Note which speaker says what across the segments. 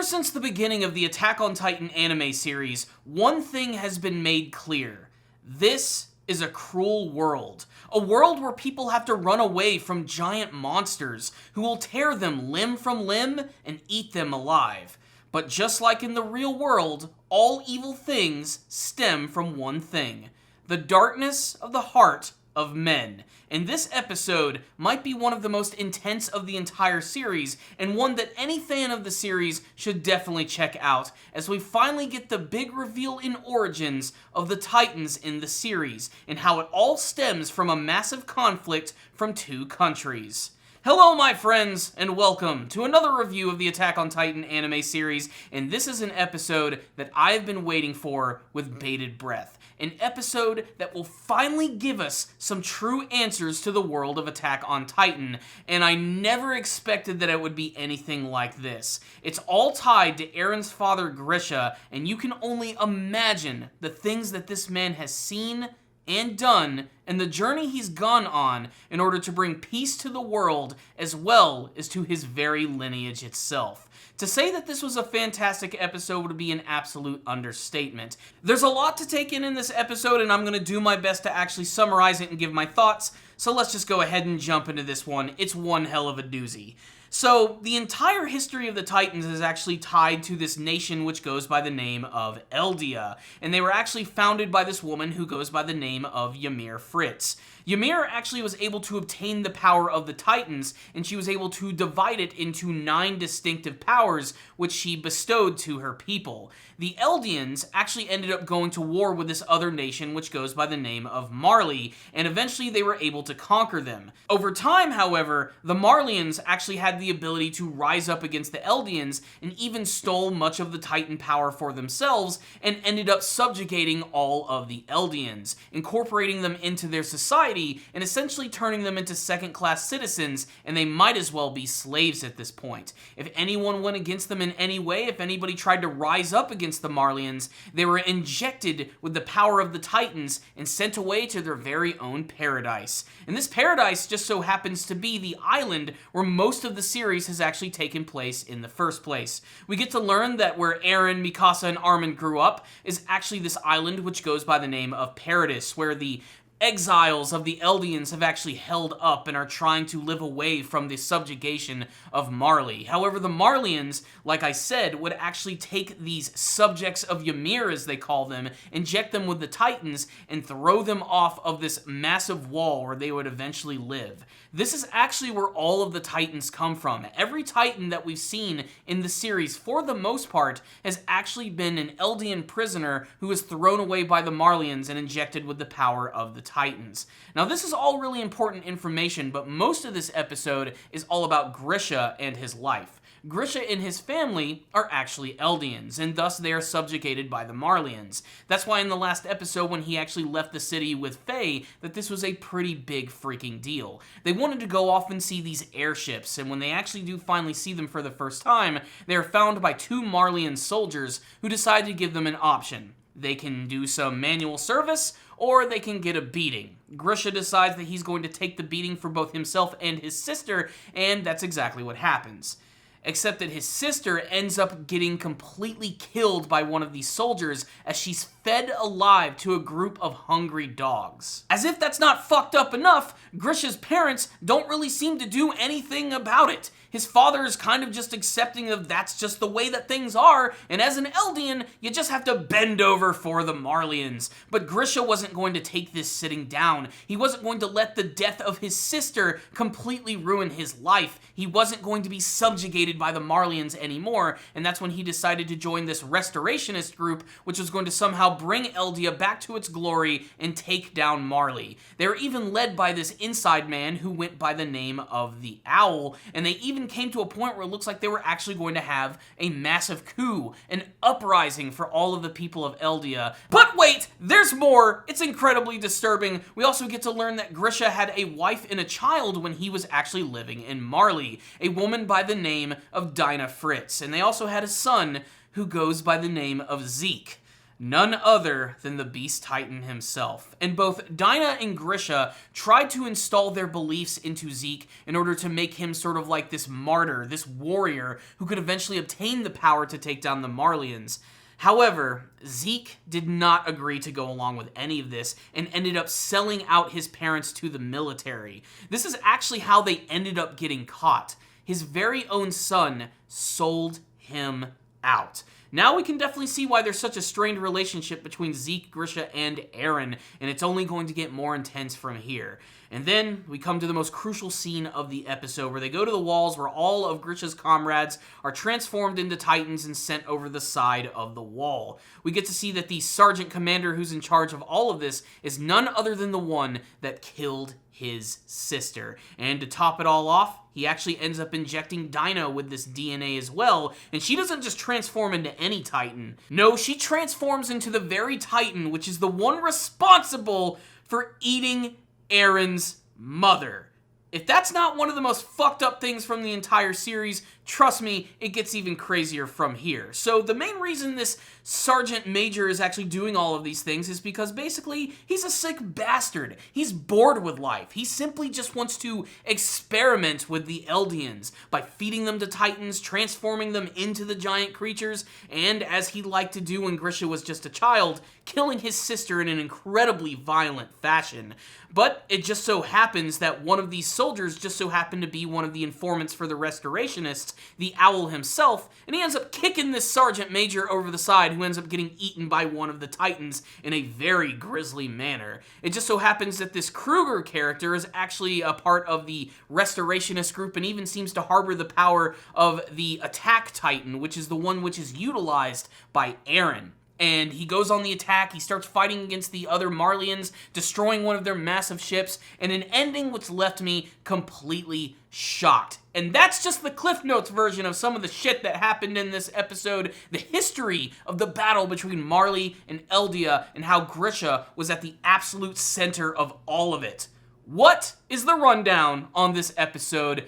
Speaker 1: since the beginning of the Attack on Titan anime series, one thing has been made clear. This is a cruel world. A world where people have to run away from giant monsters who will tear them limb from limb and eat them alive. But just like in the real world, all evil things stem from one thing: the darkness of the heart of men. And this episode might be one of the most intense of the entire series, and one that any fan of the series should definitely check out, as we finally get the big reveal in Origins of the Titans in the series, and how it all stems from a massive conflict from two countries. Hello my friends, and welcome to another review of the Attack on Titan anime series, and this is an episode that I've been waiting for with bated breath. An episode that will finally give us some true answers to the world of Attack on Titan, and I never expected that it would be anything like this. It's all tied to Eren's father Grisha, and you can only imagine the things that this man has seen and done, and the journey he's gone on in order to bring peace to the world as well as to his very lineage itself. To say that this was a fantastic episode would be an absolute understatement. There's a lot to take in this episode, and I'm going to do my best to actually summarize it and give my thoughts, so let's just go ahead and jump into this one. It's one hell of a doozy. So, the entire history of the Titans is actually tied to this nation which goes by the name of Eldia, and they were actually founded by this woman who goes by the name of Ymir Fritz. Ymir actually was able to obtain the power of the Titans, and she was able to divide it into 9 distinctive powers, which she bestowed to her people. The Eldians actually ended up going to war with this other nation, which goes by the name of Marley, and eventually they were able to conquer them. Over time, however, the Marleyans actually had the ability to rise up against the Eldians, and even stole much of the Titan power for themselves, and ended up subjugating all of the Eldians, incorporating them into their society, and essentially turning them into second-class citizens, and they might as well be slaves at this point. If anyone went against them in any way, if anybody tried to rise up against the Marleyans, they were injected with the power of the Titans and sent away to their very own paradise. And this paradise just so happens to be the island where most of the series has actually taken place in the first place. We get to learn that where Eren, Mikasa, and Armin grew up is actually this island which goes by the name of Paradis, where the exiles of the Eldians have actually held up and are trying to live away from the subjugation of Marley. However, the Marleyans, like I said, would actually take these subjects of Ymir, as they call them, inject them with the Titans, and throw them off of this massive wall where they would eventually live. This is actually where all of the Titans come from. Every Titan that we've seen in the series, for the most part, has actually been an Eldian prisoner who was thrown away by the Marleyans and injected with the power of the Titans. Now, this is all really important information, but most of this episode is all about Grisha and his life. Grisha and his family are actually Eldians, and thus they are subjugated by the Marleyans. That's why in the last episode, when he actually left the city with Faye, that this was a pretty big freaking deal. They wanted to go off and see these airships, and when they actually do finally see them for the first time, they are found by 2 Marleyan soldiers who decide to give them an option. They can do some manual service, or they can get a beating. Grisha decides that he's going to take the beating for both himself and his sister, and that's exactly what happens. Except that his sister ends up getting completely killed by one of these soldiers as she's fed alive to a group of hungry dogs. As if that's not fucked up enough, Grisha's parents don't really seem to do anything about it. His father is kind of just accepting of that's just the way that things are, and as an Eldian, you just have to bend over for the Marleyans. But Grisha wasn't going to take this sitting down. He wasn't going to let the death of his sister completely ruin his life. He wasn't going to be subjugated by the Marleyans anymore, and that's when he decided to join this restorationist group, which was going to somehow bring Eldia back to its glory and take down Marley. They were even led by this inside man who went by the name of the Owl, and they even came to a point where it looks like they were actually going to have a massive coup, an uprising for all of the people of Eldia. But wait, there's more! It's incredibly disturbing. We also get to learn that Grisha had a wife and a child when he was actually living in Marley, a woman by the name of Dinah Fritz, and they also had a son who goes by the name of Zeke. None other than the Beast Titan himself. And both Dinah and Grisha tried to install their beliefs into Zeke in order to make him sort of like this martyr, this warrior who could eventually obtain the power to take down the Marleyans. However, Zeke did not agree to go along with any of this and ended up selling out his parents to the military. This is actually how they ended up getting caught. His very own son sold him out. Now we can definitely see why there's such a strained relationship between Zeke, Grisha, and Eren, and it's only going to get more intense from here. And then we come to the most crucial scene of the episode, where they go to the walls where all of Grisha's comrades are transformed into Titans and sent over the side of the wall. We get to see that the sergeant commander who's in charge of all of this is none other than the one that killed his sister. And to top it all off, he actually ends up injecting Dinah with this DNA as well, and she doesn't just transform into any Titan. No, she transforms into the very Titan, which is the one responsible for eating Eren's mother. If that's not one of the most fucked up things from the entire series, trust me, it gets even crazier from here. So the main reason this Sergeant Major is actually doing all of these things is because basically he's a sick bastard. He's bored with life. He simply just wants to experiment with the Eldians by feeding them to Titans, transforming them into the giant creatures, and as he liked to do when Grisha was just a child, killing his sister in an incredibly violent fashion. But it just so happens that one of these soldiers just so happened to be one of the informants for the Restorationists, the Owl himself, and he ends up kicking this Sergeant Major over the side, who ends up getting eaten by one of the Titans in a very grisly manner. It just so happens that this Kruger character is actually a part of the Restorationist group and even seems to harbor the power of the Attack Titan, which is the one which is utilized by Eren. And he goes on the attack, he starts fighting against the other Marleyans, destroying one of their massive ships, and an ending which left me completely shocked. And that's just the Cliff Notes version of some of the shit that happened in this episode, the history of the battle between Marley and Eldia, and how Grisha was at the absolute center of all of it. What is the rundown on this episode?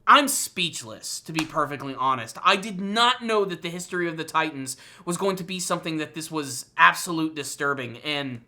Speaker 1: I'm speechless, to be perfectly honest. I did not know that the history of the Titans was going to be something that this was absolute disturbing, and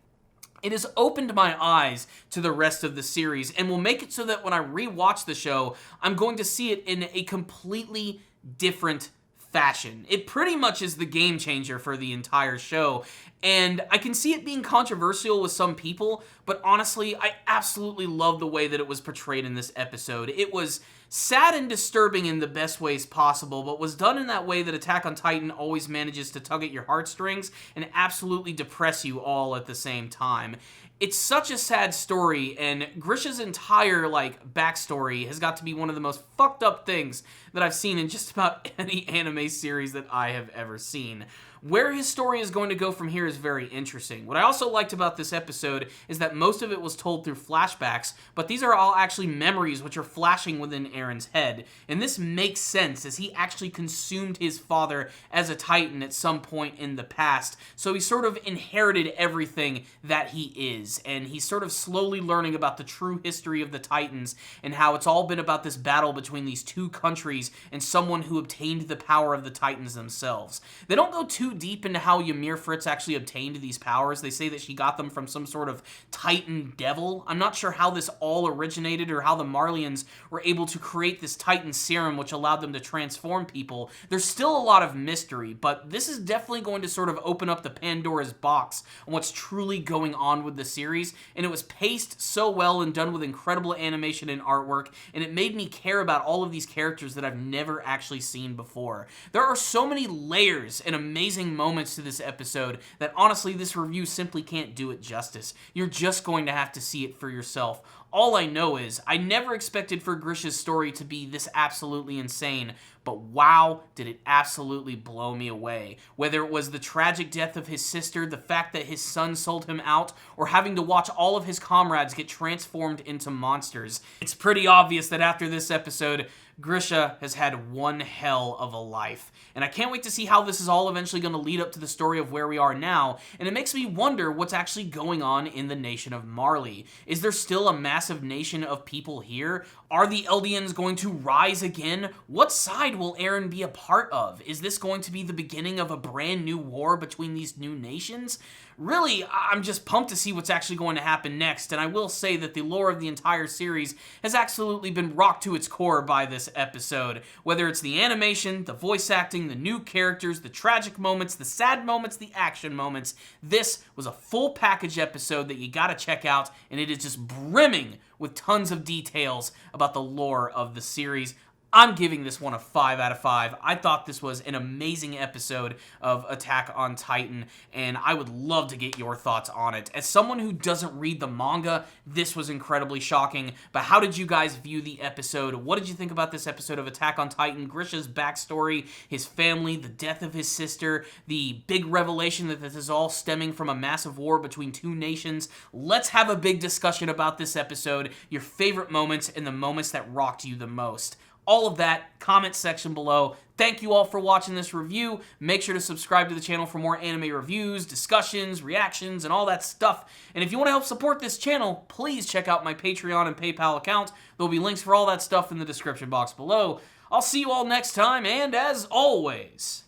Speaker 1: it has opened my eyes to the rest of the series, and will make it so that when I rewatch the show, I'm going to see it in a completely different fashion. It pretty much is the game changer for the entire show, and I can see it being controversial with some people, but honestly, I absolutely love the way that it was portrayed in this episode. It was sad and disturbing in the best ways possible, but was done in that way that Attack on Titan always manages to tug at your heartstrings and absolutely depress you all at the same time. It's such a sad story, and Grisha's entire, backstory has got to be one of the most fucked up things that I've seen in just about any anime series that I have ever seen. Where his story is going to go from here is very interesting. What I also liked about this episode is that most of it was told through flashbacks, but these are all actually memories which are flashing within Eren's head. And this makes sense, as he actually consumed his father as a Titan at some point in the past, so he sort of inherited everything that he is, and he's sort of slowly learning about the true history of the Titans, and how it's all been about this battle between these two countries and someone who obtained the power of the Titans themselves. They don't go too deep into how Ymir actually obtained these powers. They say that she got them from some sort of Titan devil. I'm not sure how this all originated or how the Marleyans were able to create this Titan serum which allowed them to transform people. There's still a lot of mystery, but this is definitely going to sort of open up the Pandora's box on what's truly going on with the series, and it was paced so well and done with incredible animation and artwork, and it made me care about all of these characters that I've never actually seen before. There are so many layers and amazing moments to this episode that honestly this review simply can't do it justice. You're just going to have to see it for yourself. All I know is, I never expected for Grisha's story to be this absolutely insane, but wow, did it absolutely blow me away. Whether it was the tragic death of his sister, the fact that his son sold him out, or having to watch all of his comrades get transformed into monsters. It's pretty obvious that after this episode, Grisha has had one hell of a life, and I can't wait to see how this is all eventually going to lead up to the story of where we are now, and it makes me wonder what's actually going on in the nation of Marley. Is there still a massive nation of people here? Are the Eldians going to rise again? What side will Eren be a part of? Is this going to be the beginning of a brand new war between these new nations? Really, I'm just pumped to see what's actually going to happen next, and I will say that the lore of the entire series has absolutely been rocked to its core by this episode. Whether it's the animation, the voice acting, the new characters, the tragic moments, the sad moments, the action moments, this was a full package episode that you gotta check out, and it is just brimming with tons of details about the lore of the series. I'm giving this one a 5 out of 5. I thought this was an amazing episode of Attack on Titan, and I would love to get your thoughts on it. As someone who doesn't read the manga, this was incredibly shocking, but how did you guys view the episode? What did you think about this episode of Attack on Titan? Grisha's backstory, his family, the death of his sister, the big revelation that this is all stemming from a massive war between two nations. Let's have a big discussion about this episode, your favorite moments, and the moments that rocked you the most. All of that, comment section below. Thank you all for watching this review. Make sure to subscribe to the channel for more anime reviews, discussions, reactions, and all that stuff. And if you want to help support this channel, please check out my Patreon and PayPal account. There'll be links for all that stuff in the description box below. I'll see you all next time, and as always,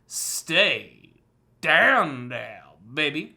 Speaker 1: stay down, baby.